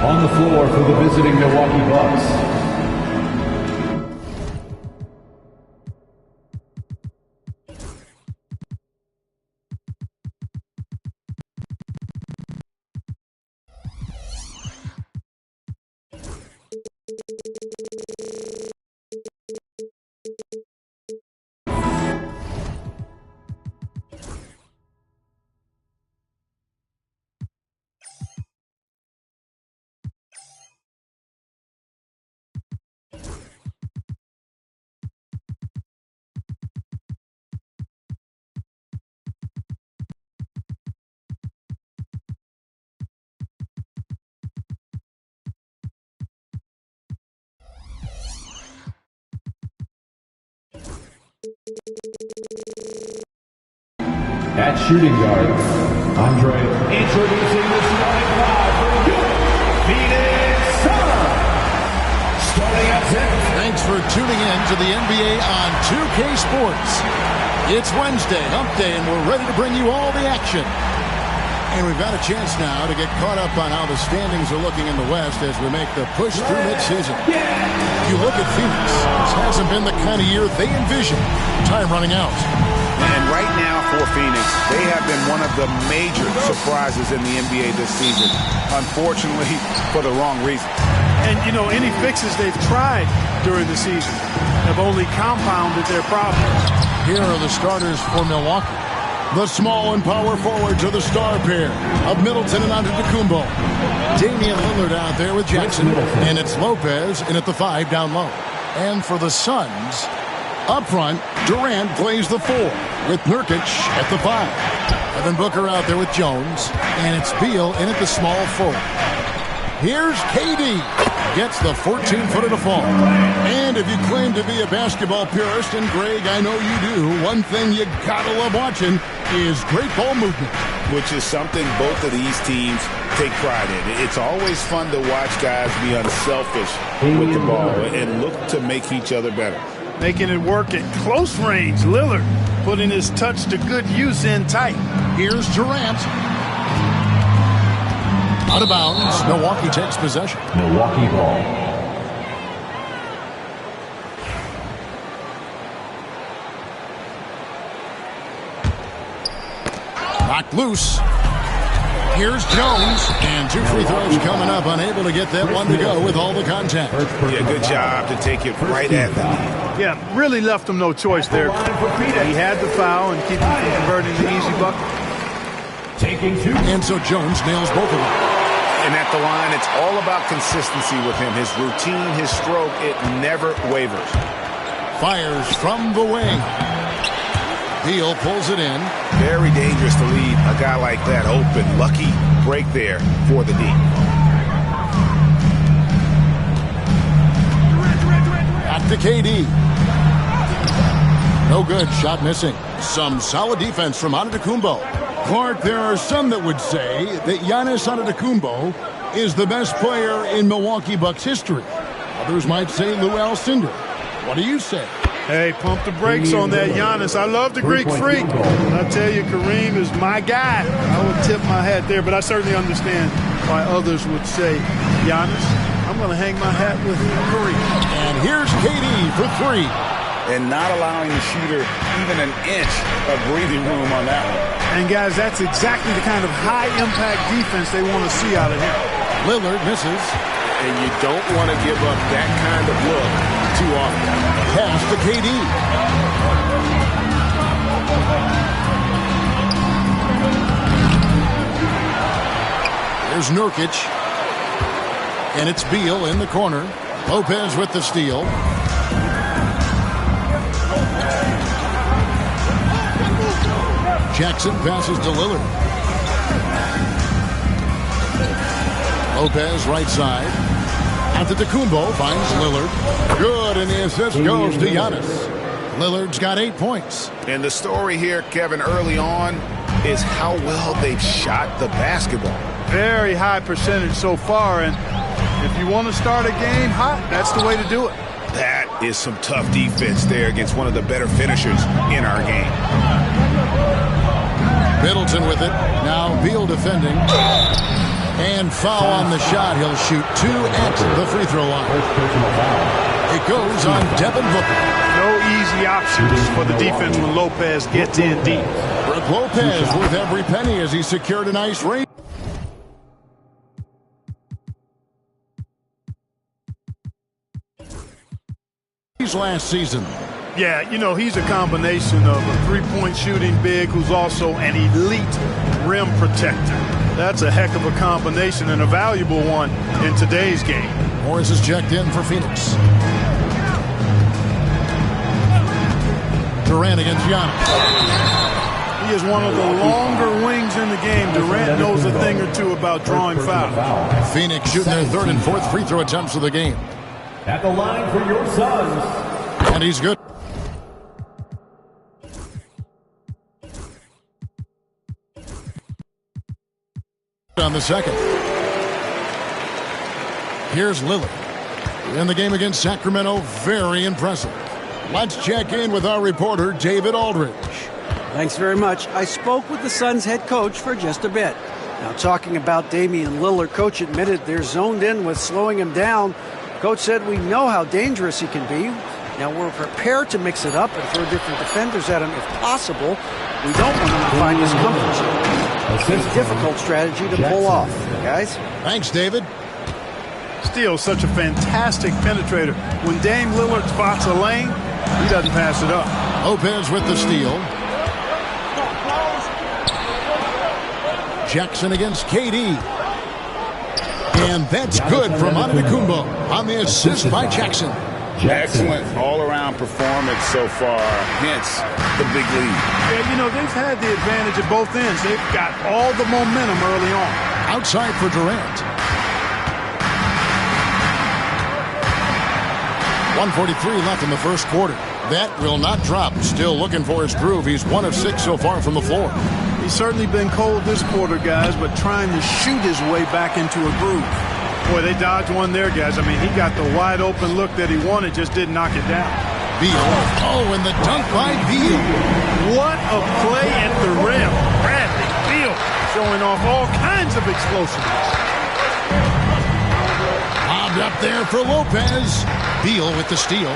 On the floor for the visiting Milwaukee Bucks, at shooting guard, Andre. Introducing the starting five for the Phoenix Suns. Starting at 10. Thanks for tuning in to the NBA on 2K Sports. It's Wednesday, hump day, and we're ready to bring you all the action. And we've got a chance now to get caught up on how the standings are looking in the West as we make the push through midseason. If you look at Phoenix, this hasn't been the kind of year they envisioned. Time running out. And right now for Phoenix, they have been one of the major surprises in the NBA this season. Unfortunately, for the wrong reason. And, you know, any fixes they've tried during the season have only compounded their problems. Here are the starters for Milwaukee. The small and power forwards are the star pair of Middleton and Antetokounmpo. Damian Lillard out there with Jackson. And it's Lopez in at the 5 down low. And for the Suns, up front, Durant plays the 4 with Nurkic at the 5. Devin Booker out there with Jones. And it's Beal in at the small 4. Here's KD. Gets the 14-footer to fall. And if you claim to be a basketball purist, and Greg, I know you do, one thing you gotta love watching is great ball movement. Which is something both of these teams take pride in. It's always fun to watch guys be unselfish with the ball and look to make each other better. Making it work at close range. Lillard putting his touch to good use in tight. Here's Durant. Out of bounds. Milwaukee takes possession. Milwaukee ball. Knocked loose. Here's Jones. And 2 free throws coming up. Unable to get that one to go with all the contact. Yeah, good job to take it right at the knee. Yeah, really left him no choice there. He had the foul and keep him from converting the easy bucket. Taking 2. And so Jones nails both of them. And at the line, it's all about consistency with him. His routine, his stroke, it never wavers. Fires from the wing. Beal pulls it in. Very dangerous to leave a guy like that open. Lucky break there for the D. Back to KD. No good. Shot missing. Some solid defense from Antetokounmpo. Clark, there are some that would say that Giannis Antetokounmpo is the best player in Milwaukee Bucks history. Others might say Lou Alcindor. What do you say? Hey, pump the brakes on that Giannis. I love the Greek freak. I tell you, Kareem is my guy. I would tip my hat there, but I certainly understand why others would say, Giannis, I'm going to hang my hat with Kareem. And here's KD for 3. And not allowing the shooter even an inch of breathing room on that one. And, guys, that's exactly the kind of high-impact defense they want to see out of him. Lillard misses. And you don't want to give up that kind of look too often. Pass to KD. There's Nurkic. And it's Beal in the corner. Lopez with the steal. Jackson passes to Lillard. Lopez right side. Antetokounmpo finds Lillard. Good, and the assist goes to Giannis. Lillard's got 8 points. And the story here, Kevin, early on is how well they've shot the basketball. Very high percentage so far, and if you want to start a game hot, that's the way to do it. That is some tough defense there against one of the better finishers in our game. Middleton with it. Now Beal defending. And foul on the shot. He'll shoot 2 at the free throw line. It goes on Devin Booker. No easy options for the defense when Lopez gets in deep. Brook Lopez worth every penny as he secured a nice ring. Last season. Yeah, you know, he's a combination of a three-point shooting big who's also an elite rim protector. That's a heck of a combination and a valuable one in today's game. Morris is checked in for Phoenix. Durant against Giannis. He is one of the longer wings in the game. Durant knows a thing or two about drawing fouls. Phoenix shooting their 3rd and 4th free throw attempts of the game. At the line for your Suns. And he's good. On the second. Here's Lillard. In the game against Sacramento, very impressive. Let's check in with our reporter, David Aldridge. Thanks very much. I spoke with the Suns head coach for just a bit. Now, talking about Damian Lillard, coach admitted they're zoned in with slowing him down. Coach said we know how dangerous he can be. Now, we're prepared to mix it up and throw different defenders at him if possible. We don't want him to find his comfort zone. It's a difficult strategy to pull off, guys. Thanks, David. Still such a fantastic penetrator. When Dame Lillard spots a lane, he doesn't pass it up. Lopez with the steal. Jackson against KD. And that's good from Antetokounmpo on the assist by Jackson. Excellent all-around performance so far, hence the big lead. Yeah, you know, they've had the advantage at both ends. They've got all the momentum early on. Outside for Durant. 1:43 left in the first quarter. That will not drop. Still looking for his groove. He's 1 of 6 so far from the floor. He's certainly been cold this quarter, guys, but trying to shoot his way back into a groove. Boy, they dodged one there, guys. I mean, he got the wide-open look that he wanted, just didn't knock it down. Beal. Oh, and the dunk by Beal. What a play at the rim. Bradley Beal showing off all kinds of explosiveness. Lobbed up there for Lopez. Beal with the steal.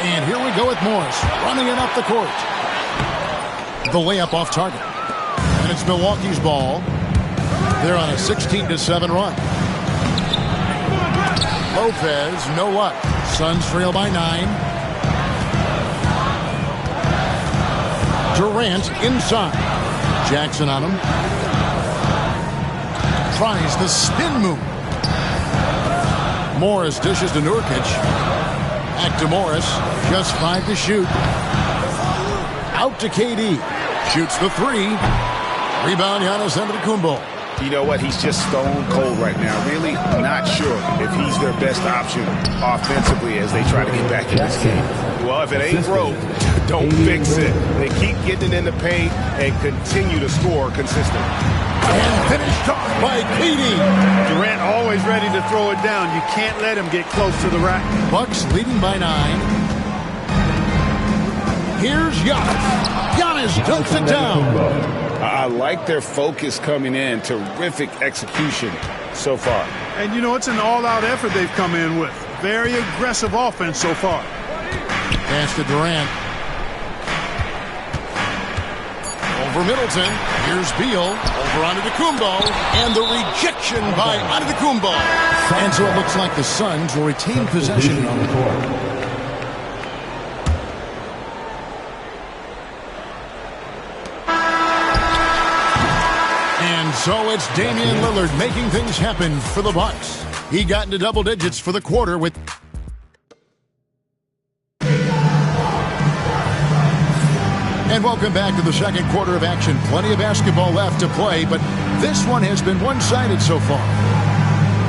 And here we go with Morris running it up the court. The layup off target. And it's Milwaukee's ball. They're on a 16-7 run. Lopez, no luck. Suns trail by 9. Durant inside. Jackson on him. Tries the spin move. Morris dishes to Nurkic. Back to Morris. Just 5 to shoot. Out to KD. Shoots the 3. Rebound, Giannis Antetokounmpo. You know what? He's just stone cold right now. Really not sure if he's their best option offensively as they try to get back in this game. Well, if it ain't broke, don't fix it. They keep getting it in the paint and continue to score consistently. And finished off by KD. Durant always ready to throw it down. You can't let him get close to the rack. Bucks leading by 9. Here's Giannis. Giannis dunks it down. I like their focus coming in. Terrific execution so far. And, you know, it's an all-out effort they've come in with. Very aggressive offense so far. Pass to Durant. Over Middleton. Here's Beal. Over Antetokounmpo. And the rejection by Antetokounmpo. And so it looks like the Suns will retain possession on the court. So it's Damian Lillard making things happen for the Bucks. He got into double digits for the quarter with... And welcome back to the second quarter of action. Plenty of basketball left to play, but this one has been one-sided so far.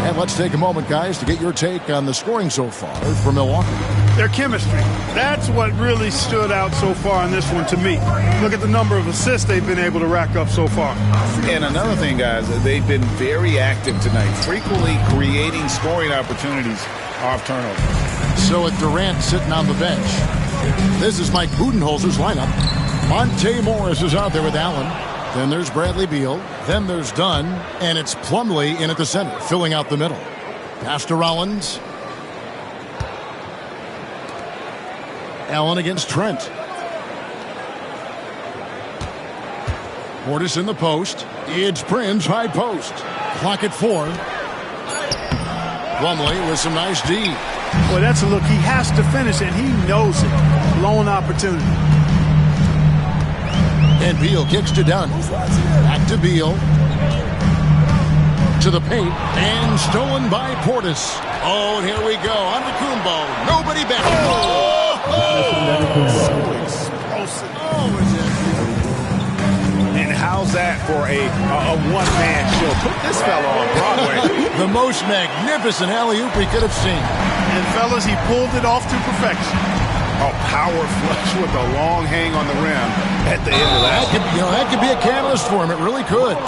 And let's take a moment, guys, to get your take on the scoring so far for Milwaukee. Their chemistry. That's what really stood out so far in this one to me. Look at the number of assists they've been able to rack up so far. And another thing, guys, they've been very active tonight, frequently creating scoring opportunities off turnover. So with Durant sitting on the bench, this is Mike Budenholzer's lineup. Monte Morris is out there with Allen. Then there's Bradley Beal. Then there's Dunn. And it's Plumlee in at the center, filling out the middle. Pass to Rollins. Allen against Trent. Portis in the post. It's Prince, high post. Clock at 4. Plumlee with some nice D. Boy, that's a look. He has to finish, and he knows it. Lone opportunity. And Beal kicks to Dunn. Back to Beal. To the paint. And stolen by Portis. Oh, and here we go. On to Kumbo. Nobody back. Oh! So explosive. Oh, is it? And how's that for a one-man show? Put this fella on Broadway. The most magnificent alley-oop we could have seen. And, fellas, he pulled it off to perfection. A power flush with a long hang on the rim at the end of that. That could be a catalyst for him. It really could.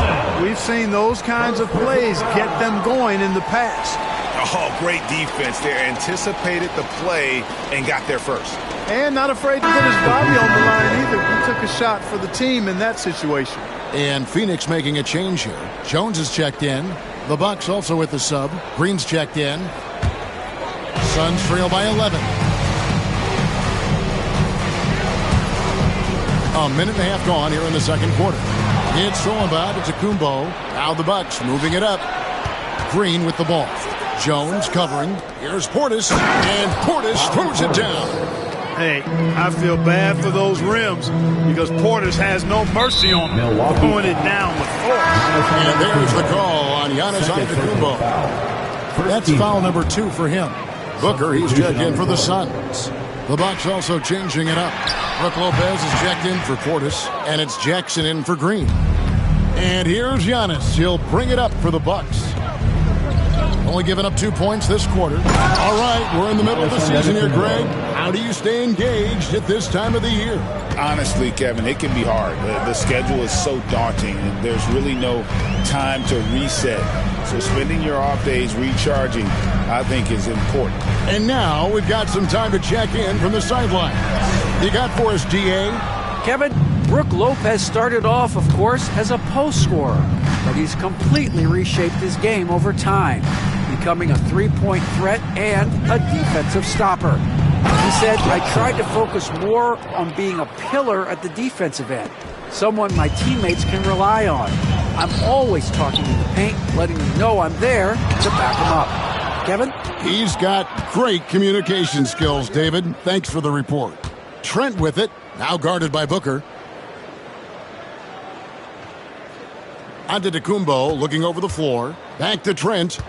We've seen those kinds of plays get them going in the past. Oh, great defense there. Anticipated the play and got there first. And not afraid to put his body on the line either. He took a shot for the team in that situation. And Phoenix making a change here. Jones is checked in. The Bucks also with the sub. Green's checked in. Suns trail by 11. A minute and a half gone here in the second quarter. It's Solomon to Kumbo. Now the Bucks moving it up. Green with the ball. Jones covering. Here's Portis. And Portis throws it down. Hey, I feel bad for those rims because Portis has no mercy on them. Throwing it down with force. And there's the call on Giannis Antetokounmpo. That's foul number 2 for him. Booker, he's checked in for the Suns. The Bucks also changing it up. Brook Lopez is checked in for Portis, and it's Jackson in for Green. And here's Giannis. He'll bring it up for the Bucks. Only giving up 2 points this quarter. All right, we're in the middle of the season here, Greg. How do you stay engaged at this time of the year? Honestly, Kevin, it can be hard. The schedule is so daunting, and there's really no time to reset. So spending your off days recharging, I think, is important. And now we've got some time to check in from the sidelines. You got for us, DA? Kevin, Brook Lopez started off, of course, as a post scorer, but he's completely reshaped his game over time, becoming a three-point threat and a defensive stopper. He said, I tried to focus more on being a pillar at the defensive end, someone my teammates can rely on. I'm always talking in the paint, letting them know I'm there to back them up. Kevin? He's got great communication skills, David. Thanks for the report. Trent with it, now guarded by Booker. Antetokounmpo looking over the floor. Back to Trent.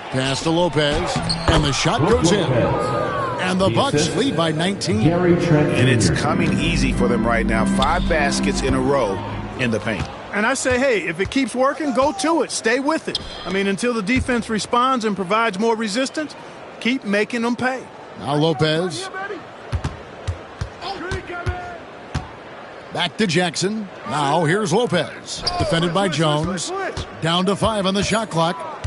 Pass to Lopez. And the shot goes in. And the Bucks lead by 19. And it's coming easy for them right now. 5 baskets in a row in the paint. And I say, hey, if it keeps working, go to it. Stay with it. I mean, until the defense responds and provides more resistance, keep making them pay. Now Lopez. Back to Jackson. Now here's Lopez. Defended by Jones. Down to 5 on the shot clock.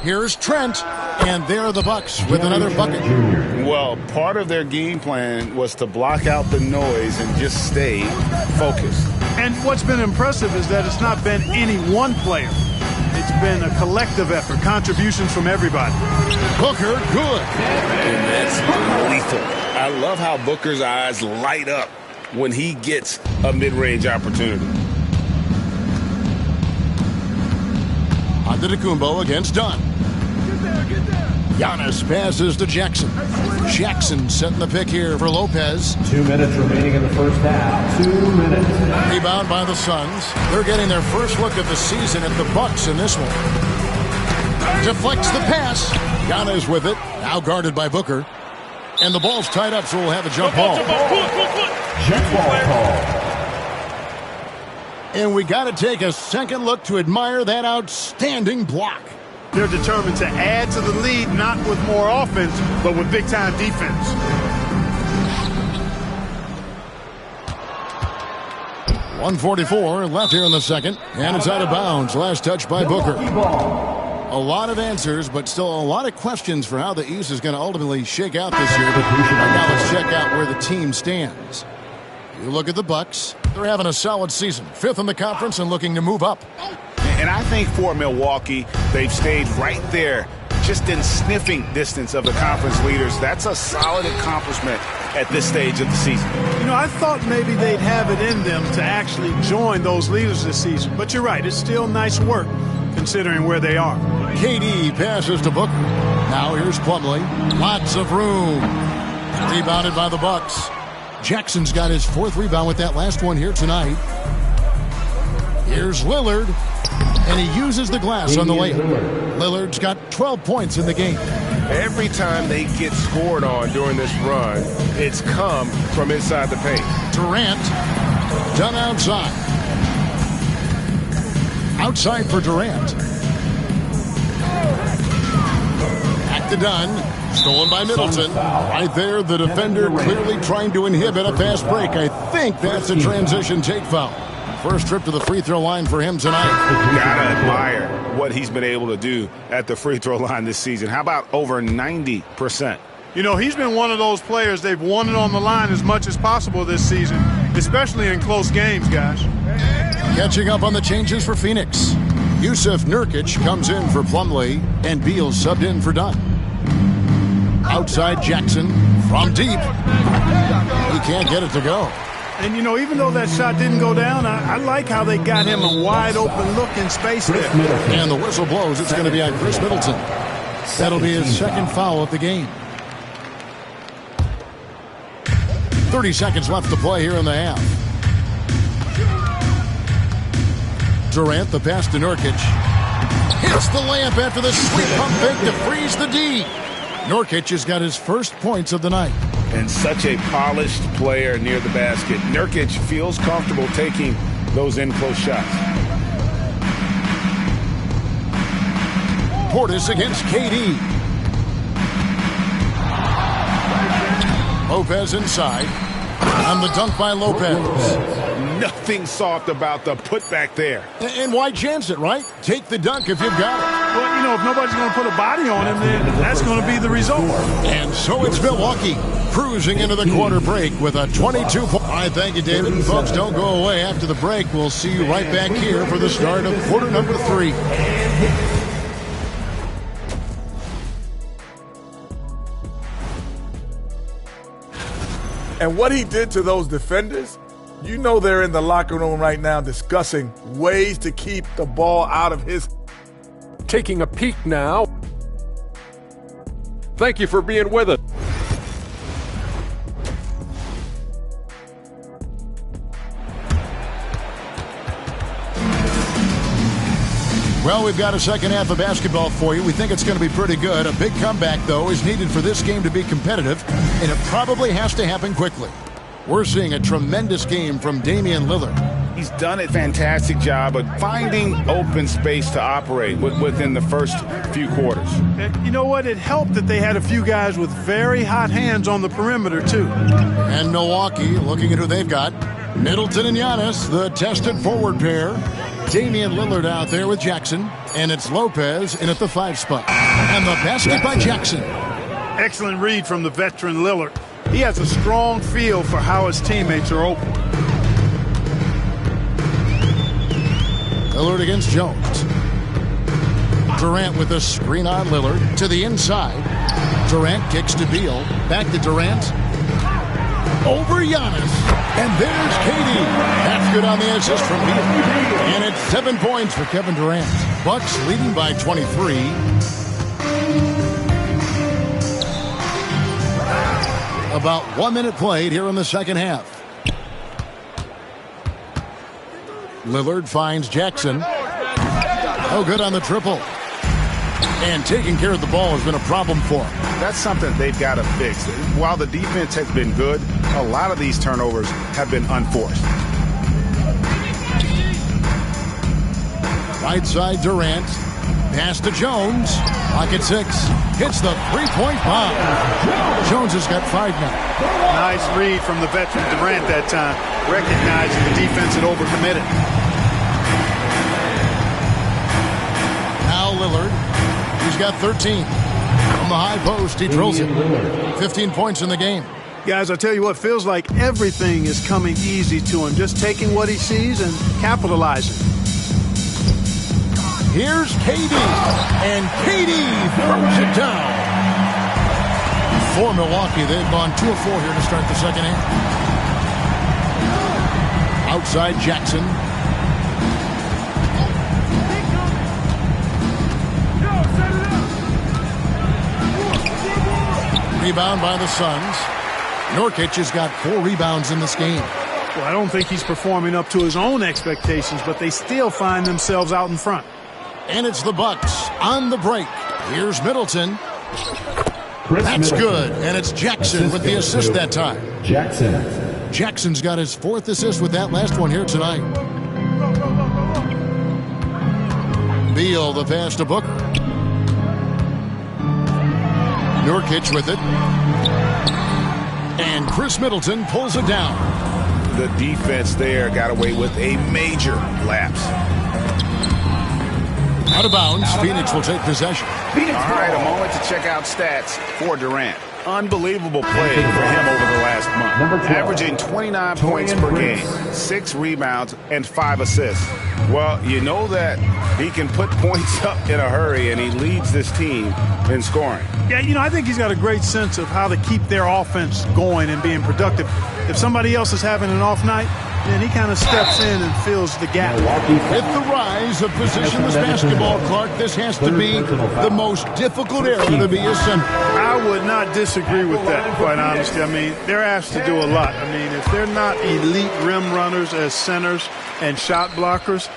Here's Trent. And there are the Bucks with another bucket. Well, part of their game plan was to block out the noise and just stay focused. And what's been impressive is that it's not been any one player. It's been a collective effort, contributions from everybody. Booker, good. And that's lethal. I love how Booker's eyes light up when he gets a mid-range opportunity. Antetokounmpo against Dunn. Giannis passes to Jackson. Jackson setting the pick here for Lopez. 2 minutes remaining in the first half. 2 minutes. Rebound by the Suns. They're getting their first look of the season at the Bucks in this one. Deflects the pass. Giannis with it. Now guarded by Booker. And the ball's tied up, so we'll have a jump ball. Jump ball call. And we got to take a second look to admire that outstanding block. They're determined to add to the lead, not with more offense, but with big-time defense. .144 left here in the second, and it's out of bounds. Last touch by Booker. A lot of answers, but still a lot of questions for how the East is going to ultimately shake out this year. But right now let's check out where the team stands. You look at the Bucks. They're having a solid season. 5th in the conference and looking to move up. And I think for Milwaukee, they've stayed right there, just in sniffing distance of the conference leaders. That's a solid accomplishment at this stage of the season. You know, I thought maybe they'd have it in them to actually join those leaders this season. But you're right, it's still nice work considering where they are. KD passes to Booker. Now here's Plumlee. Lots of room. Rebounded by the Bucks. Jackson's got his 4th rebound with that last one here tonight. Here's Lillard. And he uses the glass on the layup. Lillard's got 12 points in the game. Every time they get scored on during this run, it's come from inside the paint. Durant done outside. Outside for Durant. Back to Dunn. Stolen by Middleton. Right there, the defender clearly trying to inhibit a fast break. I think that's a transition take foul. First trip to the free throw line for him tonight. Gotta admire what he's been able to do at the free throw line this season. How about over 90%? You know, he's been one of those players they've wanted on the line as much as possible this season, especially in close games, guys. Catching up on the changes for Phoenix. Yusuf Nurkic comes in for Plumlee, and Beal subbed in for Dunn. Outside Jackson from deep. He can't get it to go. And, you know, even though that shot didn't go down, I like how they got him a wide-open look in space there. And the whistle blows. It's going to be on Chris Middleton. That'll be his 2nd foul of the game. 30 seconds left to play here in the half. Durant, the pass to Nurkic. Hits the layup after the sweet pump fake to freeze the D. Nurkic has got his 1st points of the night. And such a polished player near the basket. Nurkic feels comfortable taking those in-close shots. Portis against KD. Lopez inside. On the dunk by Lopez. Nothing soft about the putback there. And why chance it, right? Take the dunk if you've got it. Well, you know, if nobody's going to put a body on him, then that's going to be the result. And so it's Milwaukee cruising into the quarter break with a 22-point. All right, thank you, David. And folks, don't go away after the break. We'll see you right back here for the start of quarter number 3. And what he did to those defenders, you know they're in the locker room right now discussing ways to keep the ball out of his. Taking a peek now. Thank you for being with us. Well, we've got a second half of basketball for you. We think it's going to be pretty good. A big comeback, though, is needed for this game to be competitive, and it probably has to happen quickly. We're seeing a tremendous game from Damian Lillard. He's done a fantastic job of finding open space to operate within the first few quarters. And you know what? It helped that they had a few guys with very hot hands on the perimeter, too. And Milwaukee, looking at who they've got. Middleton and Giannis, the tested forward pair. Damian Lillard out there with Jackson. And it's Lopez in at the 5 spot. And the basket by Jackson. Excellent read from the veteran Lillard. He has a strong feel for how his teammates are open. Lillard against Jones. Durant with a screen on Lillard to the inside. Durant kicks to Beal. Back to Durant. Over Giannis. And there's KD. That's good on the assist from Beal. And it's 7 points for Kevin Durant. Bucks leading by 23. About 1 minute played here in the second half. Lillard finds Jackson. Oh, good on the triple. And taking care of the ball has been a problem for him. That's something they've got to fix. While the defense has been good, a lot of these turnovers have been unforced. Right side Durant. Pass to Jones. Pocket 6. Hits the three-point bomb. Jones has got 5 now. Nice read from the veteran Durant that time, recognizing the defense had overcommitted. Now Lillard. He's got 13. From the high post, he drills it. 15 points in the game. Guys, I tell you what, feels like everything is coming easy to him. Just taking what he sees and capitalizing. Here's KD, and KD throws it down. For Milwaukee, they've gone 2 of 4 here to start the second half. Outside Jackson. Rebound by the Suns. Nurkic has got 4 rebounds in this game. Well, I don't think he's performing up to his own expectations, but they still find themselves out in front. And it's the Bucks on the break. Here's Middleton. That's good. And it's Jackson with the assist that time. Jackson's got his 4th assist with that last one here tonight. Beal, the pass to Booker. Nurkic with it. And Chris Middleton pulls it down. The defense there got away with a major lapse. Out of bounds. Phoenix will take possession. All right, a moment to check out stats for Durant. Unbelievable play for him over the last month. Averaging 29 points per game, 6 rebounds, and 5 assists. Well, you know that he can put points up in a hurry, and he leads this team in scoring. Yeah, I think he's got a great sense of how to keep their offense going and being productive. If somebody else is having an off night, then he kind of steps in and fills the gap. With the rise of positionless basketball, Clark, this has to be the most difficult era to be a center. I would not disagree with that, quite honestly. I mean, they're asked to do a lot. I mean, if they're not elite rim runners as centers and shot blockers,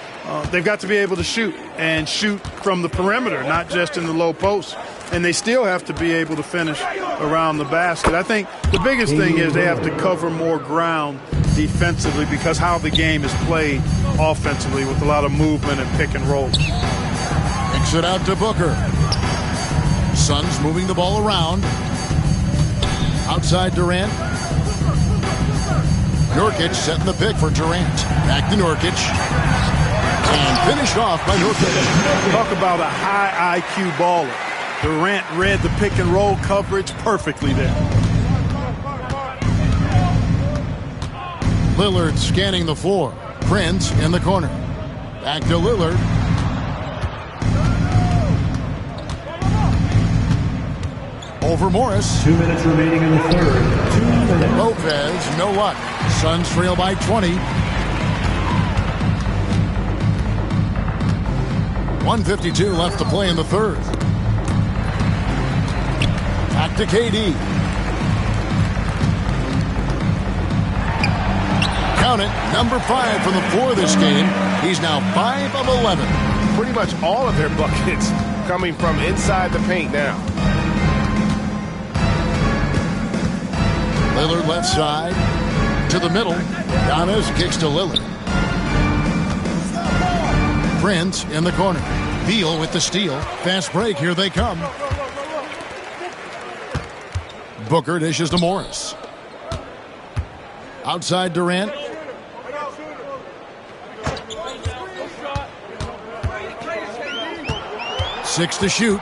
they've got to be able to shoot and shoot from the perimeter, not just in the low post. And they still have to be able to finish around the basket. I think the biggest thing is they have to cover more ground defensively because how the game is played offensively with a lot of movement and pick and roll. Kicks it out to Booker. Suns moving the ball around. Outside Durant. Nurkic setting the pick for Durant. Back to Nurkic. And finished off by Nurkic. Talk about a high IQ baller. Durant read the pick and roll coverage perfectly there. Lillard scanning the floor. Prince in the corner. Back to Lillard. Over Morris. 2 minutes remaining in the third. 2 minutes. Lopez, no luck. Suns trail by 20. 1:52 left to play in the third. Back to KD. Count it, number 5 for the 4 this game. He's now 5 of 11. Pretty much all of their buckets coming from inside the paint now. Lillard left side to the middle. Giannis kicks to Lillard. Prince in the corner. Beal with the steal. Fast break, here they come. Booker dishes to Morris. Outside Durant. Six to shoot.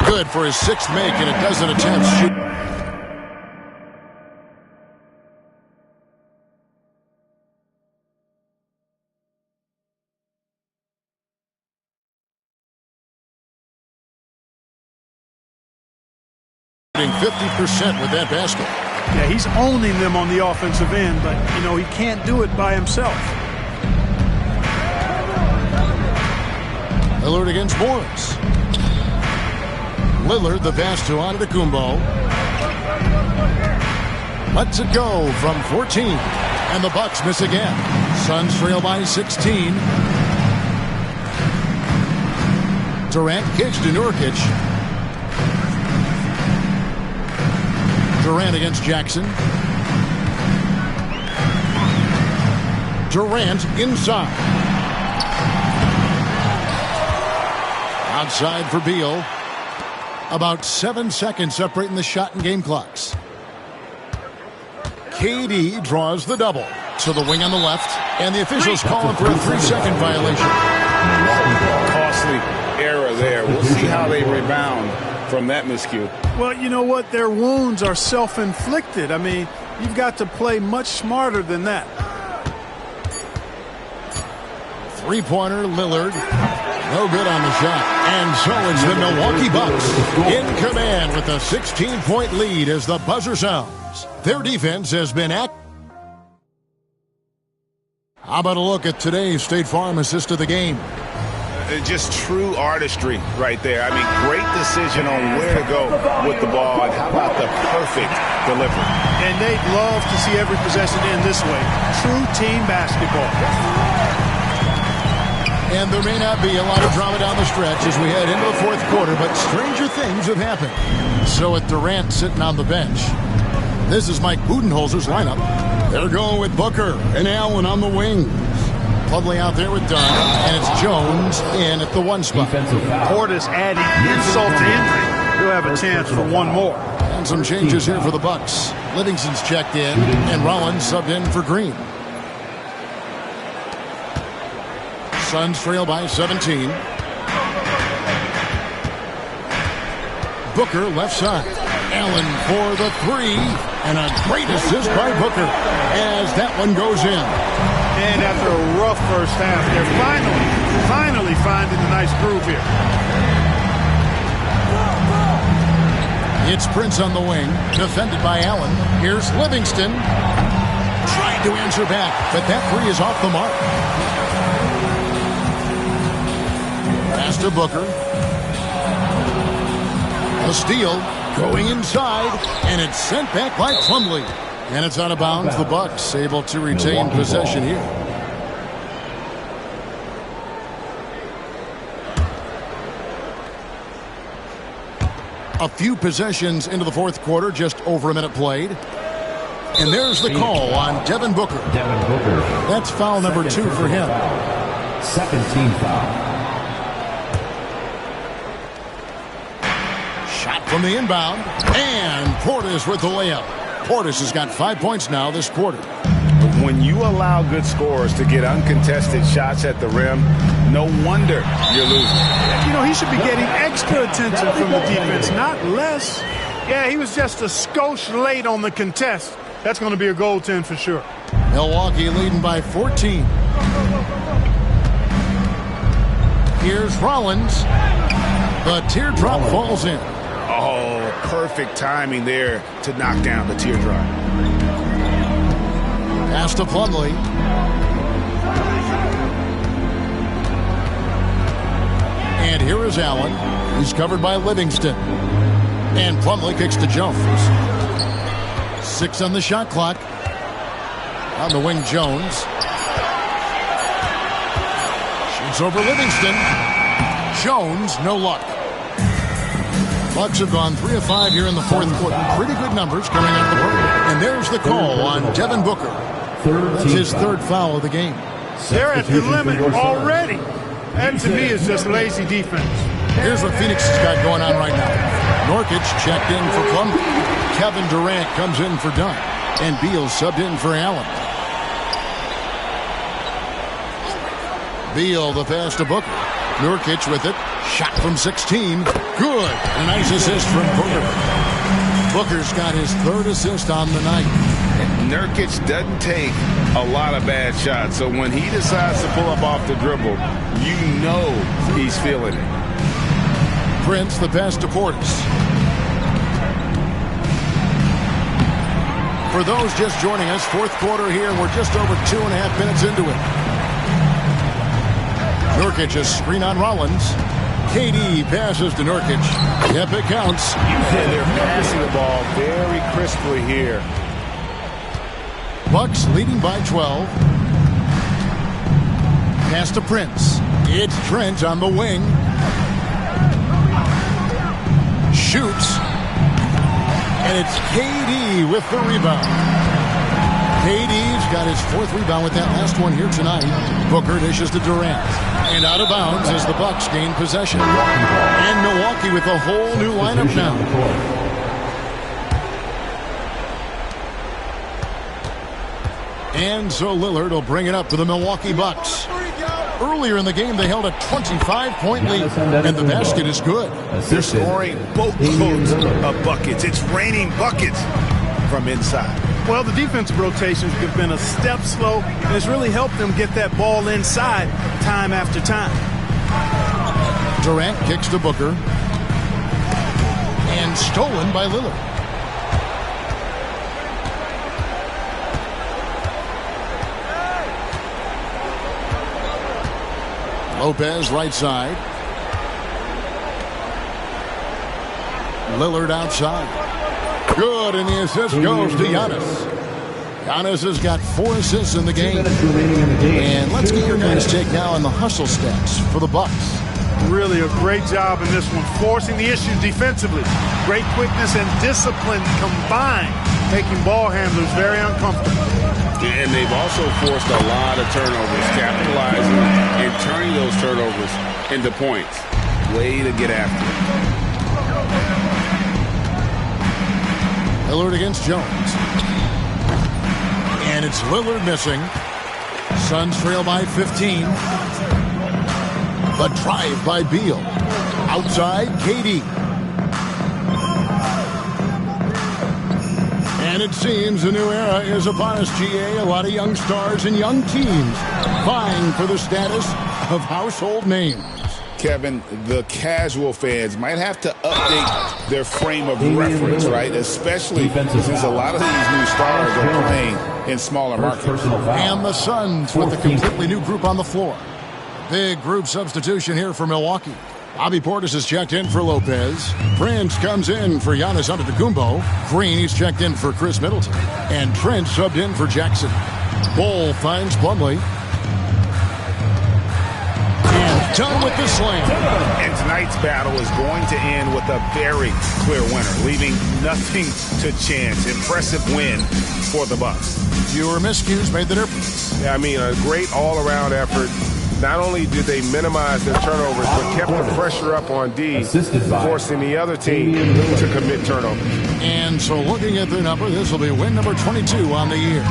Good for his 6th make and a dozen attempts. Shoot. Shooting 50% with that basket. Yeah, he's owning them on the offensive end, but, he can't do it by himself. Lillard against Morris. Lillard, the pass to Antetokounmpo. Lets it go from 14. And the Bucks miss again. Suns trail by 16. Durant kicks to Nurkic. Durant against Jackson. Durant inside. Outside for Beal. About 7 seconds separating the shot and game clocks. KD draws the double. To the wing on the left. And the officials calling for a 3-second violation. Costly error there. We'll see how they rebound from that miscue. Well, you know what? Their wounds are self-inflicted. I mean, you've got to play much smarter than that. Three-pointer, Lillard. No good on the shot. And so it's the Milwaukee Bucks in command with a 16-point lead as the buzzer sounds. Their defense has been active. How about a look at today's State Farm assist of the game? Just true artistry right there. I mean, great decision on where to go with the ball, and how about the perfect delivery. And they'd love to see every possession end this way. True team basketball. And there may not be a lot of drama down the stretch as we head into the fourth quarter, but stranger things have happened. So with Durant sitting on the bench, this is Mike Budenholzer's lineup. They're going with Booker and Allen on the wings. Plumlee out there with Dunn, and it's Jones in at the one spot. Portis adding insult to injury. He'll have a chance for one more. And some changes here for the Bucks. Livingston's checked in, and Rollins subbed in for Green. Suns trail by 17. Booker left side. Allen for the three. And a great assist by Booker as that one goes in. And after a rough first half, they're finally finding a nice groove here. It's Prince on the wing, defended by Allen. Here's Livingston. Trying to answer back, but that three is off the mark. Pass to Booker. A steal, going inside, and it's sent back by Plumlee. And it's out of bounds. The Bucks able to retain possession here. A few possessions into the fourth quarter, just over a minute played. And there's the call on Devin Booker. That's foul number 2 for him. Second team foul. Shot from the inbound. And Portis with the layup. Portis has got 5 points now this quarter. When you allow good scorers to get uncontested shots at the rim, no wonder you're losing. You know, he should be getting extra attention from the defense, not less. Yeah, he was just a skosh late on the contest. That's going to be a goaltend for sure. Milwaukee leading by 14. Here's Rollins. The teardrop falls in. Oh, perfect timing there to knock down the teardrop. Pass to Plumlee. And here is Allen. He's covered by Livingston. And Plumlee kicks to Jones. 6 on the shot clock. On the wing, Jones. Shoots over Livingston. Jones, no luck. Bucks have gone 3 of 5 here in the fourth quarter. Pretty good numbers coming out of the break. And there's the call on Devin Booker. That's his 3rd foul of the game. They're at the limit already. That, to me, is just lazy defense. Here's what Phoenix has got going on right now. Nurkic checked in for Plumlee. Kevin Durant comes in for Dunn. And Beal subbed in for Allen. Beal, the pass to Booker. Nurkic with it. Shot from 16. Good. A nice assist from Booker. Booker's got his 3rd assist on the night. Nurkic doesn't take a lot of bad shots, so when he decides to pull up off the dribble, you know he's feeling it. Prince, the pass to Portis. For those just joining us, fourth quarter here, we're just over 2.5 minutes into it. Nurkic, a screen on Rollins. KD passes to Nurkic. Yep, it counts. And they're passing the ball very crisply here. Bucks leading by 12. Pass to Prince. It's Trent on the wing. Shoots. And it's KD with the rebound. KD's got his 4th rebound with that last one here tonight. Booker dishes to Durant. And out of bounds as the Bucks gain possession. And Milwaukee with a whole new lineup now. And so Lillard will bring it up to the Milwaukee Bucks. Earlier in the game, they held a 25-point lead, and the basket is good. They're scoring boatloads of buckets. It's raining buckets from inside. Well, the defensive rotations have been a step slow, and it's really helped them get that ball inside time after time. Durant kicks to Booker. And stolen by Lillard. Lopez right side. Lillard outside. Good, and the assist goes to Giannis. Giannis has got 4 assists in the game. And let's get your guys' take now on the hustle stats for the Bucks. Really a great job in this one, forcing the issues defensively. Great quickness and discipline combined, making ball handlers very uncomfortable. And they've also forced a lot of turnovers, capitalizing and turning those turnovers into points. Way to get after it. Lillard against Jones. And it's Lillard missing. Suns trail by 15. The drive by Beal. Outside, KD. And it seems a new era is upon us, GA. A lot of young stars and young teams vying for the status of household names. Kevin, the casual fans might have to update their frame of reference, right? Especially since a lot of these new stars are playing in smaller markets. And the Suns with a completely new group on the floor. Big group substitution here for Milwaukee. Bobby Portis has checked in for Lopez. Prince comes in for Giannis Antetokounmpo. Green, he's checked in for Chris Middleton. And Trent subbed in for Jackson. Ball finds Plumlee. And done with the slam. And tonight's battle is going to end with a very clear winner, leaving nothing to chance. Impressive win for the Bucks. Fewer miscues made the difference. Yeah, I mean, a great all-around effort. Not only did they minimize their turnovers, but kept the pressure up on D, forcing the other team to commit turnovers. And so looking at their number, this will be win number 22 on the year.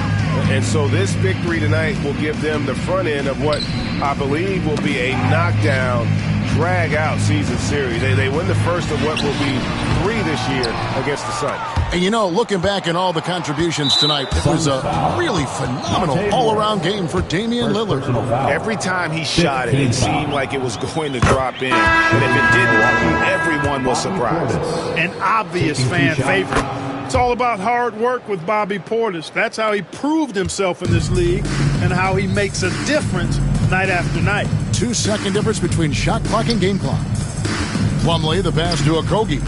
And so this victory tonight will give them the front end of what I believe will be a knockdown, drag-out season series. They win the first of what will be 3 this year against the Suns. And, you know, looking back at all the contributions tonight, it was a really phenomenal all-around game for Damian Lillard. Every time he shot it, it seemed like it was going to drop in. And if it didn't, everyone was surprised. An obvious fan favorite. It's all about hard work with Bobby Portis. That's how he proved himself in this league and how he makes a difference night after night. 2-second difference between shot clock and game clock. Plumlee, the pass to Okogie.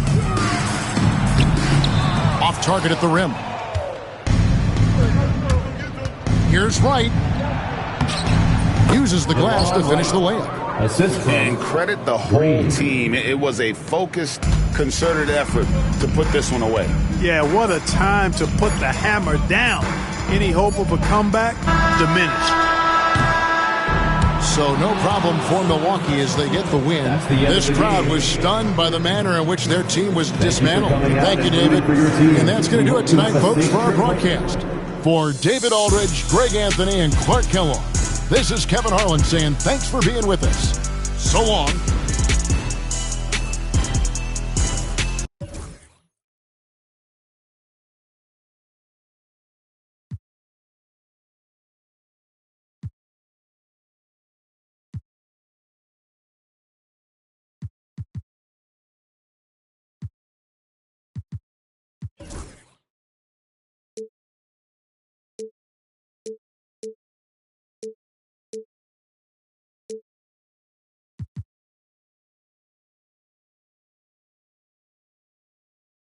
Off target at the rim. Here's Wright. Uses the glass to finish the layup. And credit the whole team. It was a focused, concerted effort to put this one away. Yeah, what a time to put the hammer down. Any hope of a comeback diminished. So no problem for Milwaukee as they get the win. This crowd was stunned by the manner in which their team was dismantled. Thank you, David. And that's going to do it tonight, folks, for our broadcast. For David Aldridge, Greg Anthony, and Clark Kellogg, this is Kevin Harlan saying thanks for being with us. So long.